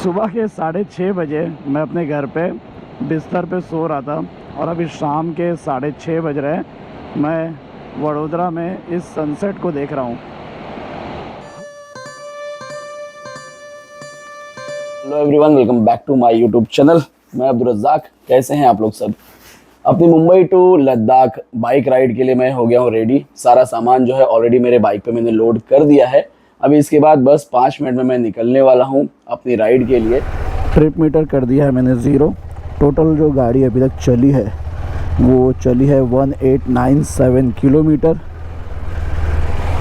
सुबह के 6:30 बजे मैं अपने घर पे बिस्तर पे सो रहा था और अभी शाम के 6:30 बज रहे हैं। मैं वडोदरा में इस सनसेट को देख रहा हूँ। Hello everyone, welcome back to my YouTube channel. मैं अब्दुल रज़ाक। कैसे हैं आप लोग सब? अपनी Mumbai to Ladakh bike ride के लिए मैं हो गया हूँ रेडी। सारा सामान जो है ऑलरेडी मेरे बाइक पे मैंने लोड कर दिया है। अभी इसके बाद बस 5 मिनट में मैं निकलने वाला हूँ अपनी राइड के लिए। ट्रिप मीटर कर दिया है मैंने 0। टोटल जो गाड़ी अभी तक चली है वो चली है 1897 किलोमीटर।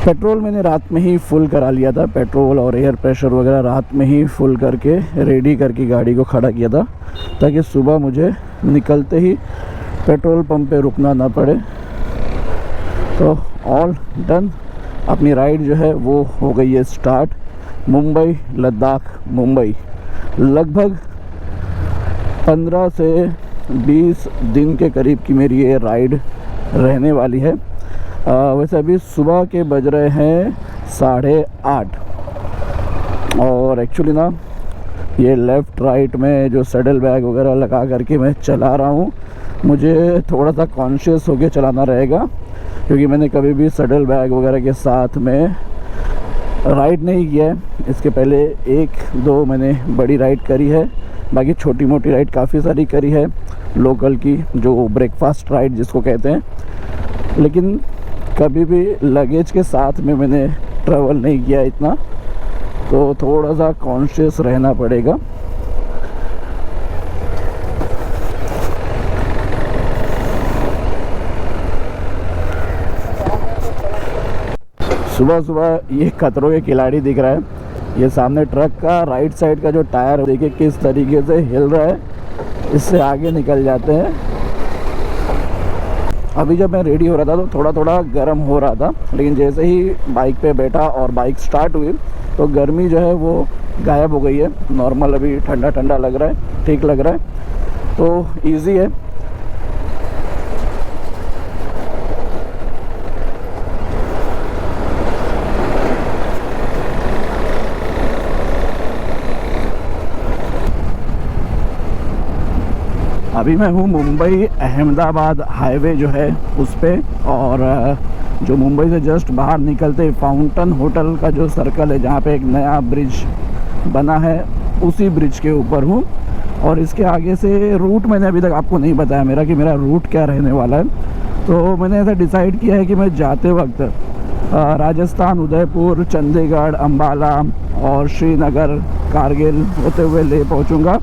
पेट्रोल मैंने रात में ही फुल करा लिया था। पेट्रोल और एयर प्रेशर वगैरह रात में ही फुल करके रेडी करके गाड़ी को खड़ा किया था ताकि सुबह मुझे निकलते ही पेट्रोल पंप पे रुकना ना पड़े। तो ऑल डन। अपनी राइड जो है वो हो गई है स्टार्ट। मुंबई लद्दाख मुंबई लगभग 15 से 20 दिन के करीब की मेरी ये राइड रहने वाली है। वैसे अभी सुबह के बज रहे हैं 8:30 और एक्चुअली ना ये लेफ़्ट राइट में जो सैडल बैग वगैरह लगा करके मैं चला रहा हूँ। मुझे थोड़ा सा कॉन्शियस होके चलाना रहेगा क्योंकि मैंने कभी भी सैडल बैग वगैरह के साथ में राइड नहीं किया है। इसके पहले 1-2 मैंने बड़ी राइड करी है, बाकी छोटी मोटी राइड काफ़ी सारी करी है लोकल की, जो ब्रेकफास्ट राइड जिसको कहते हैं। लेकिन कभी भी लगेज के साथ में मैंने ट्रैवल नहीं किया इतना, तो थोड़ा सा कॉन्शियस रहना पड़ेगा। सुबह सुबह ये खतरों के खिलाड़ी दिख रहा है। ये सामने ट्रक का राइट साइड का जो टायर देखिए किस तरीके से हिल रहा है, इससे आगे निकल जाते हैं। अभी जब मैं रेडी हो रहा था तो थोड़ा थोड़ा गर्म हो रहा था, लेकिन जैसे ही बाइक पे बैठा और बाइक स्टार्ट हुई तो गर्मी जो है वो गायब हो गई है। नॉर्मल अभी ठंडा ठंडा लग रहा है, ठीक लग रहा है, तो इजी है। अभी मैं हूँ मुंबई अहमदाबाद हाईवे जो है उस पे, और जो मुंबई से जस्ट बाहर निकलते फाउंटेन होटल का जो सर्कल है जहाँ पे एक नया ब्रिज बना है, उसी ब्रिज के ऊपर हूँ। और इसके आगे से रूट मैंने अभी तक आपको नहीं बताया मेरा रूट क्या रहने वाला है। तो मैंने ऐसा डिसाइड किया है कि मैं जाते वक्त राजस्थान, उदयपुर, चंडीगढ़, अम्बाला और श्रीनगर, कारगिल होते हुए लेह पहुँचूँगा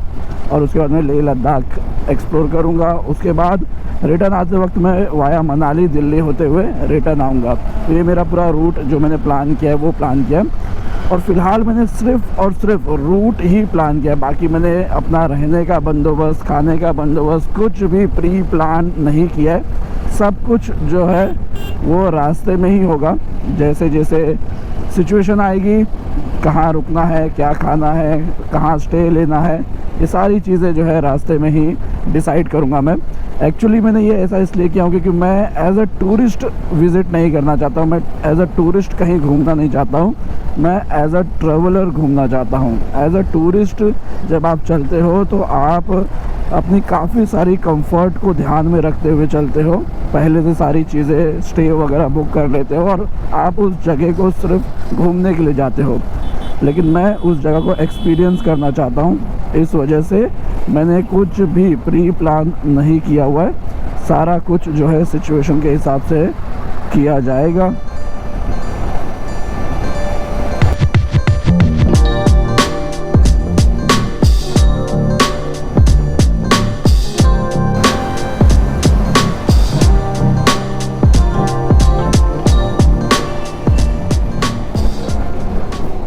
और उसके बाद मैं लेह लद्दाख एक्सप्लोर करूंगा। उसके बाद रिटर्न आते वक्त मैं वाया मनाली, दिल्ली होते हुए रिटर्न आऊंगा। तो ये मेरा पूरा रूट जो मैंने प्लान किया है वो प्लान किया है। और फ़िलहाल मैंने सिर्फ़ और सिर्फ रूट ही प्लान किया है। बाकी मैंने अपना रहने का बंदोबस्त, खाने का बंदोबस्त कुछ भी प्री प्लान नहीं किया है। सब कुछ जो है वो रास्ते में ही होगा। जैसे जैसे सिचुएशन आएगी, कहाँ रुकना है, क्या खाना है, कहाँ स्टे लेना है, ये सारी चीज़ें जो है रास्ते में ही डिसाइड करूँगा मैं। एक्चुअली मैंने ये ऐसा इसलिए किया हूँ क्योंकि मैं एज अ टूरिस्ट विज़िट नहीं करना चाहता हूँ। मैं एज अ टूरिस्ट कहीं घूमना नहीं चाहता हूँ, मैं एज अ ट्रैवलर घूमना चाहता हूँ। एज अ टूरिस्ट जब आप चलते हो तो आप अपनी काफ़ी सारी कंफर्ट को ध्यान में रखते हुए चलते हो। पहले से सारी चीज़ें स्टे वगैरह बुक कर लेते हो और आप उस जगह को सिर्फ घूमने के लिए जाते हो। लेकिन मैं उस जगह को एक्सपीरियंस करना चाहता हूँ, इस वजह से मैंने कुछ भी प्री प्लान नहीं किया हुआ है। सारा कुछ जो है सिचुएशन के हिसाब से किया जाएगा।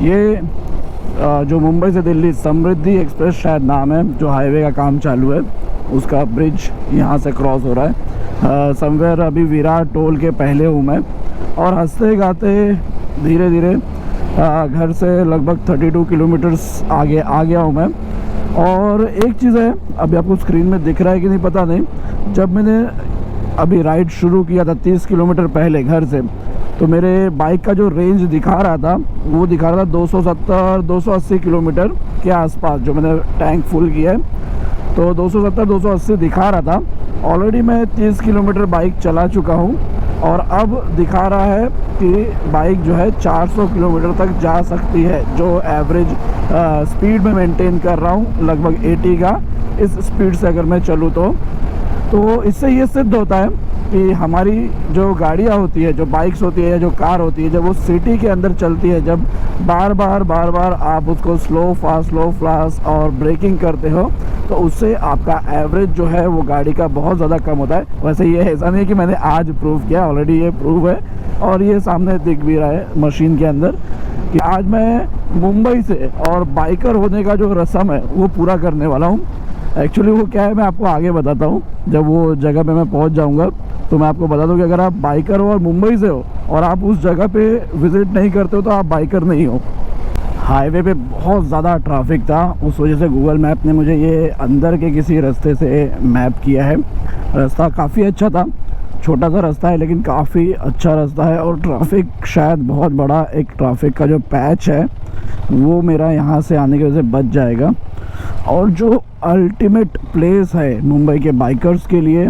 ये जो मुंबई से दिल्ली समृद्धि एक्सप्रेस शायद नाम है, जो हाईवे का काम चालू है, उसका ब्रिज यहाँ से क्रॉस हो रहा है। समवेयर अभी विराट टोल के पहले हूँ मैं और हंसते गाते धीरे धीरे घर से लगभग 32 किलोमीटर्स आगे आ गया हूँ मैं। और एक चीज़ है, अभी आपको स्क्रीन में दिख रहा है कि नहीं पता नहीं, जब मैंने अभी राइड शुरू किया था 30 किलोमीटर पहले घर से, तो मेरे बाइक का जो रेंज दिखा रहा था वो दिखा रहा था 270-280 किलोमीटर के आसपास, जो मैंने टैंक फुल किया है। तो 270-280 दिखा रहा था। ऑलरेडी मैं 30 किलोमीटर बाइक चला चुका हूँ और अब दिखा रहा है कि बाइक जो है 400 किलोमीटर तक जा सकती है, जो एवरेज स्पीड में मेंटेन कर रहा हूँ, लगभग 80 का इस स्पीड से अगर मैं चलूँ तो इससे ये सिद्ध होता है कि हमारी जो गाड़ियाँ होती है, जो बाइक्स होती है या जो कार होती है, जब वो सिटी के अंदर चलती है, जब बार बार आप उसको स्लो फास्ट और ब्रेकिंग करते हो, तो उससे आपका एवरेज जो है वो गाड़ी का बहुत ज़्यादा कम होता है। वैसे ये ऐसा नहीं कि मैंने आज प्रूव किया, ऑलरेडी ये प्रूव है और ये सामने दिख भी रहा है मशीन के अंदर कि आज मैं मुंबई से और बाइकर होने का जो रस्म है वो पूरा करने वाला हूँ। एक्चुअली वो क्या है मैं आपको आगे बताता हूँ, जब वो जगह पे मैं पहुँच जाऊँगा तो मैं आपको बता दूँ कि अगर आप बाइकर हो और मुंबई से हो और आप उस जगह पे विज़िट नहीं करते हो तो आप बाइकर नहीं हो। हाईवे पे बहुत ज़्यादा ट्रैफिक था, उस वजह से गूगल मैप ने मुझे ये अंदर के किसी रास्ते से मैप किया है। रास्ता काफ़ी अच्छा था, छोटा सा रास्ता है लेकिन काफ़ी अच्छा रास्ता है और ट्रैफिक शायद बहुत बड़ा एक ट्रैफिक का जो पैच है वो मेरा यहाँ से आने की वजह से बच जाएगा। और जो अल्टीमेट प्लेस है मुंबई के बाइकर्स के लिए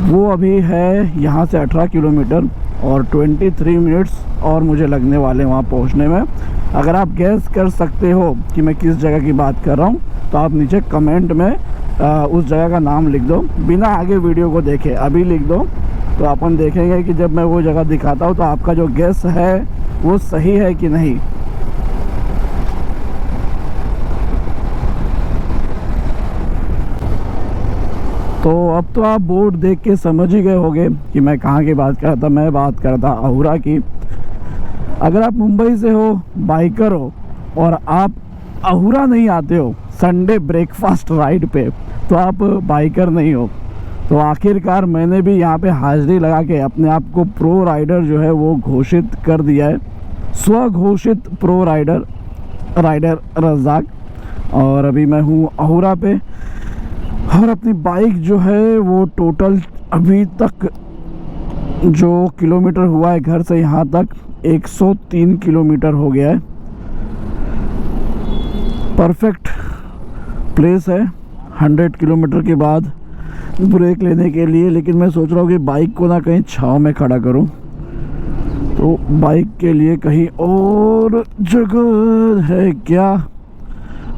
वो अभी है यहाँ से 18 किलोमीटर और 23 मिनट्स और मुझे लगने वाले वहाँ पहुँचने में। अगर आप गैस कर सकते हो कि मैं किस जगह की बात कर रहा हूँ तो आप नीचे कमेंट में उस जगह का नाम लिख दो, बिना आगे वीडियो को देखे अभी लिख दो, तो अपन देखेंगे कि जब मैं वो जगह दिखाता हूँ तो आपका जो गैस है वो सही है कि नहीं। तो अब तो आप बोर्ड देख के समझ ही गए होंगे कि मैं कहाँ की बात कर रहा था। मैं बात कर रहा था अहूरा की। अगर आप मुंबई से हो, बाइकर हो और आप अहूरा नहीं आते हो संडे ब्रेकफास्ट राइड पे, तो आप बाइकर नहीं हो। तो आखिरकार मैंने भी यहाँ पे हाजिरी लगा के अपने आप को प्रो राइडर जो है वो घोषित कर दिया है, स्वघोषित प्रो राइडर रज़ाक। और अभी मैं हूँ अहूरा पे और अपनी बाइक जो है वो टोटल अभी तक जो किलोमीटर हुआ है घर से यहाँ तक 103 किलोमीटर हो गया है। परफेक्ट प्लेस है 100 किलोमीटर के बाद ब्रेक लेने के लिए। लेकिन मैं सोच रहा हूँ कि बाइक को ना कहीं छाँव में खड़ा करूँ, तो बाइक के लिए कहीं और जगह है क्या?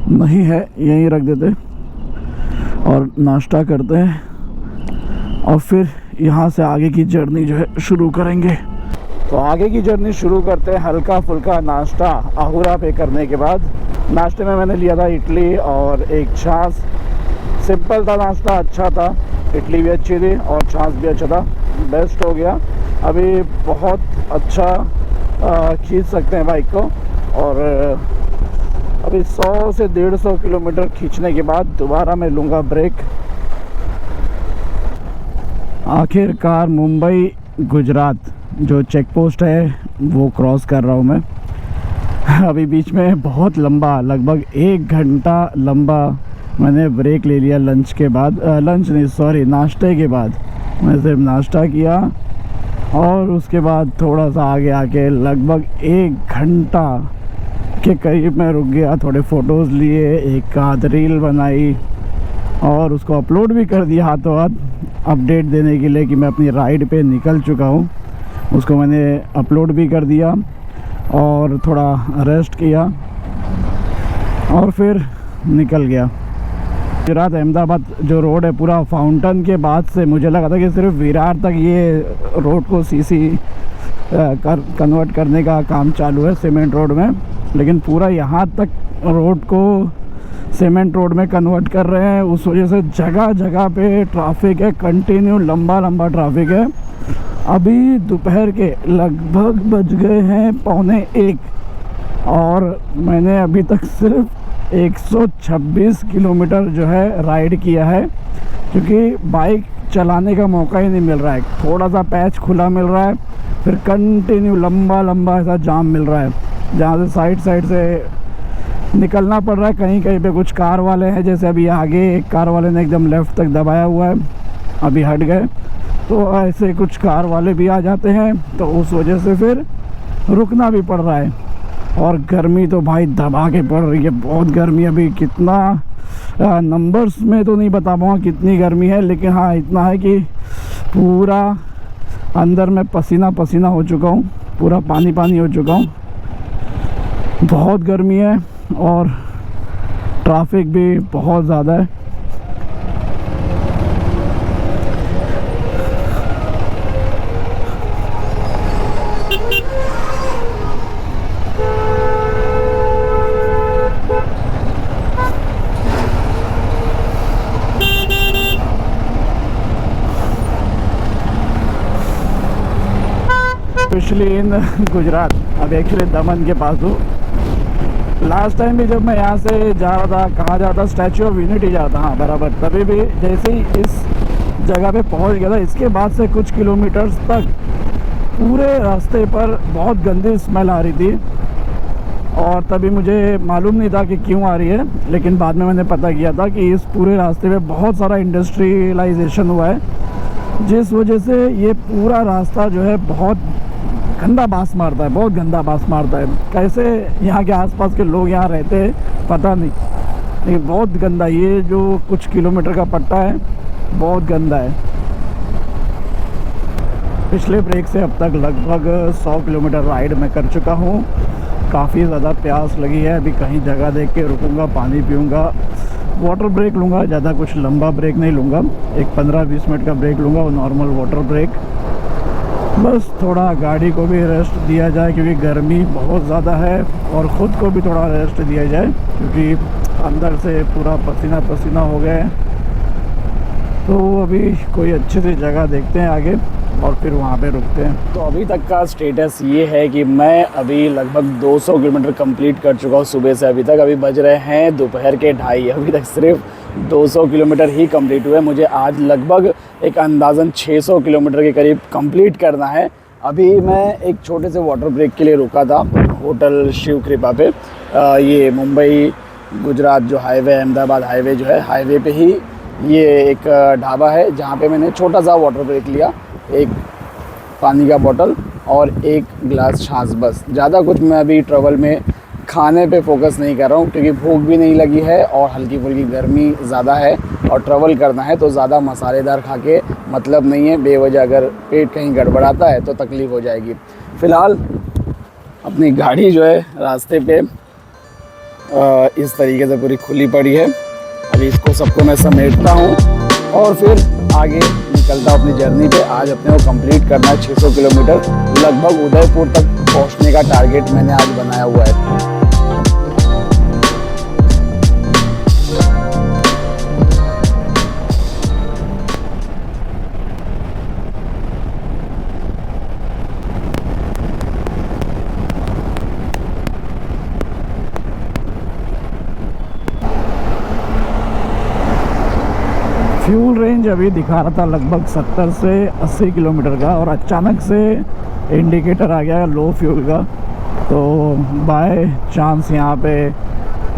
नहीं है, यहीं रख देते और नाश्ता करते हैं और फिर यहाँ से आगे की जर्नी जो है शुरू करेंगे। तो आगे की जर्नी शुरू करते हैं हल्का फुल्का नाश्ता अहूरा पे करने के बाद। नाश्ते में मैंने लिया था इडली और एक छाछ। सिंपल था नाश्ता, अच्छा था, इडली भी अच्छी थी और छाछ भी अच्छा था, बेस्ट हो गया। अभी बहुत अच्छा खींच सकते हैं बाइक को और अभी 100 से 150 किलोमीटर खींचने के बाद दोबारा मैं लूँगा ब्रेक। आखिरकार मुंबई गुजरात जो चेक पोस्ट है वो क्रॉस कर रहा हूँ मैं। अभी बीच में बहुत लंबा, लगभग 1 घंटा लंबा मैंने ब्रेक ले लिया लंच के बाद, लंच नहीं सॉरी नाश्ते के बाद। मैं सिर्फ नाश्ता किया और उसके बाद थोड़ा सा आगे आके लगभग 1 घंटा के करीब मैं रुक गया, थोड़े फ़ोटोज़ लिए, एक आध रील बनाई और उसको अपलोड भी कर दिया हाथों हाथ अपडेट देने के लिए कि मैं अपनी राइड पे निकल चुका हूँ। उसको मैंने अपलोड भी कर दिया और थोड़ा रेस्ट किया और फिर निकल गया। गुजरात अहमदाबाद जो रोड है पूरा फाउंटेन के बाद से मुझे लगा था कि सिर्फ विरार तक ये रोड को सीसी कन्वर्ट करने का काम चालू है सीमेंट रोड में, लेकिन पूरा यहाँ तक रोड को सीमेंट रोड में कन्वर्ट कर रहे हैं। उस वजह से जगह जगह पे ट्रैफिक है, कंटिन्यू लंबा ट्रैफिक है। अभी दोपहर के लगभग बज गए हैं 12:45 और मैंने अभी तक सिर्फ 126 किलोमीटर जो है राइड किया है, क्योंकि बाइक चलाने का मौका ही नहीं मिल रहा है। थोड़ा सा पैच खुला मिल रहा है, फिर कंटिन्यू लंबा ऐसा जाम मिल रहा है जहाँ से साइड से निकलना पड़ रहा है। कहीं कहीं पे कुछ कार वाले हैं, जैसे अभी आगे एक कार वाले ने एकदम लेफ़्ट तक दबाया हुआ है, अभी हट गए। तो ऐसे कुछ कार वाले भी आ जाते हैं, तो उस वजह से फिर रुकना भी पड़ रहा है। और गर्मी तो भाई दबा के पड़ रही है, बहुत गर्मी। अभी कितना नंबर्स में तो नहीं बता पाऊँगा कितनी गर्मी है, लेकिन हाँ इतना है कि पूरा अंदर में पसीना पसीना हो चुका हूँ, पूरा पानी पानी हो चुका हूँ। बहुत गर्मी है और ट्रैफिक भी बहुत ज़्यादा है। स्पेशली इन गुजरात, अब एक्चुअली दमन के पास हूँ। लास्ट टाइम भी जब मैं यहाँ से जा रहा था, कहाँ जा रहा था, स्टैचू ऑफ यूनिटी जा रहा था, हाँ बराबर, तभी भी जैसे ही इस जगह पे पहुँच गया था, इसके बाद से कुछ किलोमीटर्स तक पूरे रास्ते पर बहुत गंदी स्मेल आ रही थी। और तभी मुझे मालूम नहीं था कि क्यों आ रही है, लेकिन बाद में मैंने पता किया था कि इस पूरे रास्ते में बहुत सारा इंडस्ट्रियलाइजेशन हुआ है, जिस वजह से ये पूरा रास्ता जो है बहुत गंदा बास मारता है, बहुत गंदा बास मारता है। कैसे यहाँ के आसपास के लोग यहाँ रहते हैं पता नहीं, लेकिन बहुत गंदा, ये जो कुछ किलोमीटर का पट्टा है बहुत गंदा है। पिछले ब्रेक से अब तक लगभग 100 किलोमीटर राइड मैं कर चुका हूँ। काफ़ी ज़्यादा प्यास लगी है, अभी कहीं जगह देख के रुकूँगा, पानी पीऊँगा, वाटर ब्रेक लूँगा, ज़्यादा कुछ लंबा ब्रेक नहीं लूँगा, एक 15-20 मिनट का ब्रेक लूँगा, वो नॉर्मल वाटर ब्रेक। बस थोड़ा गाड़ी को भी रेस्ट दिया जाए क्योंकि गर्मी बहुत ज़्यादा है, और ख़ुद को भी थोड़ा रेस्ट दिया जाए क्योंकि अंदर से पूरा पसीना पसीना हो गया है। तो अभी कोई अच्छी सी जगह देखते हैं आगे और फिर वहाँ पे रुकते हैं। तो अभी तक का स्टेटस ये है कि मैं अभी लगभग 200 किलोमीटर कंप्लीट कर चुका हूँ सुबह से अभी तक। अभी बज रहे हैं दोपहर के 2:30, अभी तक सिर्फ 200 किलोमीटर ही कंप्लीट हुए। मुझे आज लगभग एक अंदाज़न 600 किलोमीटर के करीब कंप्लीट करना है। अभी मैं एक छोटे से वाटर ब्रेक के लिए रुका था होटल शिव कृपा पे। ये मुंबई गुजरात जो हाईवे, अहमदाबाद हाईवे जो है, हाईवे पे ही ये एक ढाबा है जहाँ पे मैंने छोटा सा वाटर ब्रेक लिया, एक पानी का बोतल और एक गिलास छाछ, बस। ज़्यादा कुछ मैं अभी ट्रैवल में खाने पे फोकस नहीं कर रहा हूँ क्योंकि भूख भी नहीं लगी है और हल्की फुल्की गर्मी ज़्यादा है और ट्रैवल करना है तो ज़्यादा मसालेदार खा के मतलब नहीं है। बेवजह अगर पेट कहीं गड़बड़ाता है तो तकलीफ़ हो जाएगी। फ़िलहाल अपनी गाड़ी जो है रास्ते पे इस तरीके से पूरी खुली पड़ी है। अभी इसको सबको मैं समेटता हूँ और फिर आगे निकलता हूँ अपनी जर्नी पे। आज अपने को कंप्लीट करना है 600 किलोमीटर, लगभग उदयपुर तक पहुँचने का टारगेट मैंने आज बनाया हुआ है। फ्यूल रेंज अभी दिखा रहा था लगभग 70 से 80 किलोमीटर का, और अचानक से इंडिकेटर आ गया लो फ्यूल का। तो बाय चांस यहाँ पे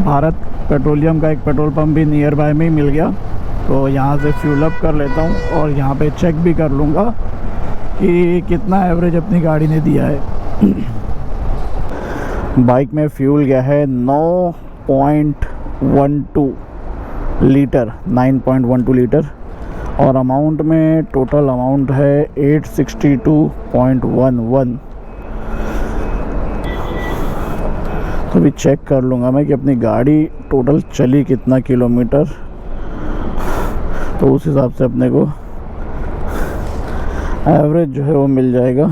भारत पेट्रोलियम का एक पेट्रोल पंप भी नियर बाय में ही मिल गया, तो यहाँ से फ्यूल अप कर लेता हूँ और यहाँ पे चेक भी कर लूँगा कि कितना एवरेज अपनी गाड़ी ने दिया है। बाइक में फ्यूल गया है 9.12 लीटर, 9.12 लीटर, और अमाउंट में टोटल अमाउंट है 862.11। तो भी चेक कर लूँगा मैं कि अपनी गाड़ी टोटल चली कितना किलोमीटर, तो उस हिसाब से अपने को एवरेज जो है वो मिल जाएगा।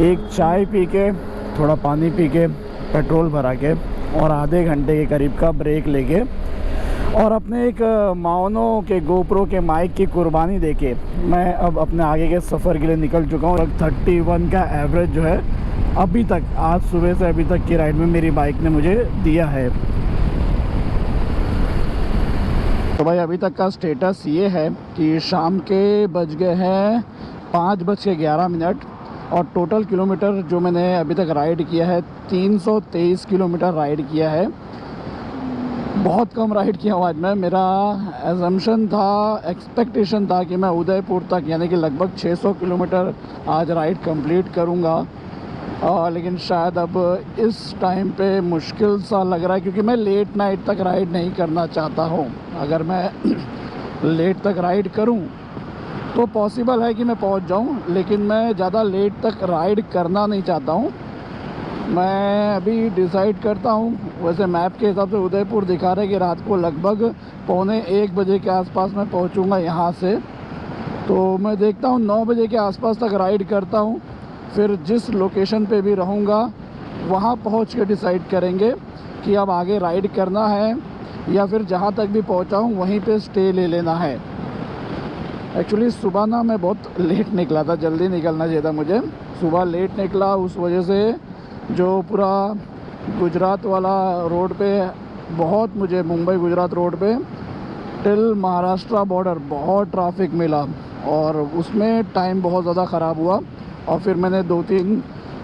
एक चाय पी के, थोड़ा पानी पी के, पेट्रोल भरा के और आधे घंटे के करीब का ब्रेक लेके और अपने एक माओनो के गोप्रो के माइक की कुर्बानी देके मैं अब अपने आगे के सफ़र के लिए निकल चुका हूँ। 31 का एवरेज जो है अभी तक, आज सुबह से अभी तक की राइड में मेरी बाइक ने मुझे दिया है। तो भाई अभी तक का स्टेटस ये है कि शाम के बज गए हैं 5:11 और टोटल किलोमीटर जो मैंने अभी तक राइड किया है 323 किलोमीटर राइड किया है। बहुत कम राइड किया हूँ आज मैं। मेरा एजम्पशन था, एक्सपेक्टेशन था कि मैं उदयपुर तक यानी कि लगभग 600 किलोमीटर आज राइड कंप्लीट करूँगा। लेकिन शायद अब इस टाइम पे मुश्किल सा लग रहा है, क्योंकि मैं लेट नाइट तक राइड नहीं करना चाहता हूँ। अगर मैं लेट तक राइड करूँ तो पॉसिबल है कि मैं पहुँच जाऊँ, लेकिन मैं ज़्यादा लेट तक राइड करना नहीं चाहता हूँ। मैं अभी डिसाइड करता हूँ। वैसे मैप के हिसाब से उदयपुर दिखा रहा है कि रात को लगभग 12:45 बजे के आसपास मैं पहुँचूँगा यहाँ से। तो मैं देखता हूँ 9 बजे के आसपास तक राइड करता हूँ, फिर जिस लोकेशन पे भी रहूँगा वहाँ पहुँच के डिसाइड करेंगे कि अब आगे राइड करना है या फिर जहाँ तक भी पहुँचा हूँ वहीं पे स्टे ले लेना है। एक्चुअली सुबह ना मैं बहुत लेट निकला था, जल्दी निकलना चाहिए था मुझे। सुबह लेट निकला, उस वजह से जो पूरा गुजरात वाला रोड पे बहुत, मुझे मुंबई गुजरात रोड पे टिल महाराष्ट्र बॉर्डर बहुत ट्रैफिक मिला और उसमें टाइम बहुत ज़्यादा ख़राब हुआ। और फिर मैंने 2-3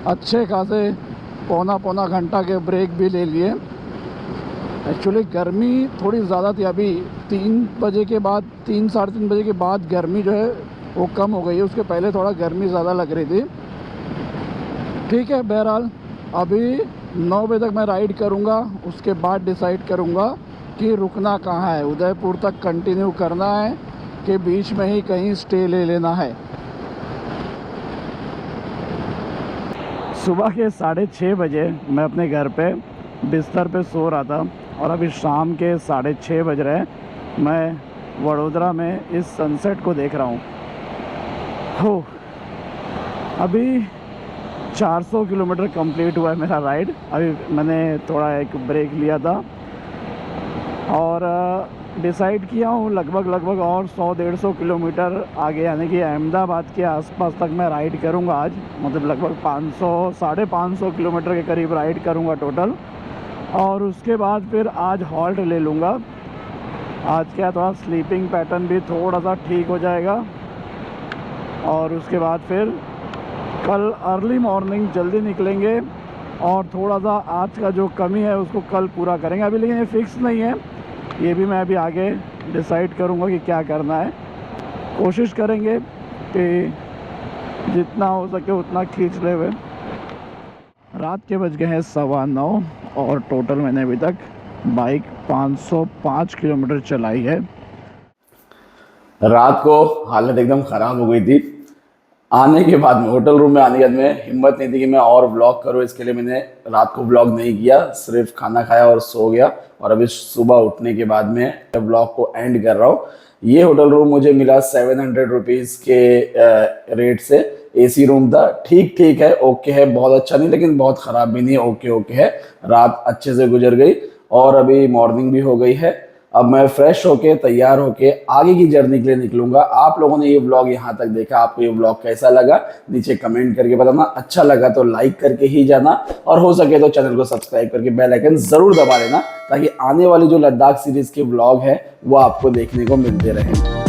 अच्छे खासे पौना घंटा के ब्रेक भी ले लिए। एक्चुअली गर्मी थोड़ी ज़्यादा थी। अभी 3 बजे के बाद, 3-3:30 बजे के बाद गर्मी जो है वो कम हो गई है। उसके पहले थोड़ा गर्मी ज़्यादा लग रही थी। ठीक है, बहरहाल अभी 9 बजे तक मैं राइड करूँगा, उसके बाद डिसाइड करूँगा कि रुकना कहाँ है। उदयपुर तक कंटिन्यू करना है कि बीच में ही कहीं स्टे ले लेना है। सुबह के 6:30 बजे मैं अपने घर पे बिस्तर पे सो रहा था और अभी शाम के 6:30 बज रहे हैं। मैं वडोदरा में इस सनसेट को देख रहा हूँ। हो, अभी 400 किलोमीटर कंप्लीट हुआ है मेरा राइड। अभी मैंने थोड़ा एक ब्रेक लिया था और डिसाइड किया हूँ लगभग और 100-150 किलोमीटर आगे यानी कि अहमदाबाद के आसपास तक मैं राइड करूँगा आज। मतलब लगभग 500-550 किलोमीटर के करीब राइड करूँगा टोटल। और उसके बाद फिर आज हॉल्ट ले लूँगा। आज क्या, थोड़ा स्लीपिंग पैटर्न भी थोड़ा सा ठीक हो जाएगा और उसके बाद फिर कल अर्ली मॉर्निंग जल्दी निकलेंगे और थोड़ा सा आज का जो कमी है उसको कल पूरा करेंगे। अभी लेकिन ये फिक्स नहीं है, ये भी मैं अभी आगे डिसाइड करूँगा कि क्या करना है। कोशिश करेंगे कि जितना हो सके उतना खींच ले हुए। रात के बज गए हैं 9:15 और टोटल मैंने अभी तक बाइक 505 किलोमीटर चलाई है। रात को हालत एकदम ख़राब हो गई थी। आने के बाद में, होटल रूम में आने के बाद में हिम्मत नहीं थी कि मैं और व्लॉग करूँ। इसके लिए मैंने रात को व्लॉग नहीं किया, सिर्फ खाना खाया और सो गया। और अभी सुबह उठने के बाद में व्लॉग को एंड कर रहा हूँ। ये होटल रूम मुझे मिला 700 रुपीज़ के रेट से। एसी रूम था, ठीक है, ओके है, बहुत अच्छा नहीं लेकिन बहुत ख़राब भी नहीं है, ओके है। रात अच्छे से गुजर गई और अभी मॉर्निंग भी हो गई है। अब मैं फ्रेश होके तैयार होके आगे की जर्नी के लिए निकलूंगा। आप लोगों ने ये व्लॉग यहाँ तक देखा, आपको ये व्लॉग कैसा लगा नीचे कमेंट करके बताना। अच्छा लगा तो लाइक करके ही जाना और हो सके तो चैनल को सब्सक्राइब करके बेल आइकन जरूर दबा लेना, ताकि आने वाली जो लद्दाख सीरीज के व्लॉग है वो आपको देखने को मिलते रहें।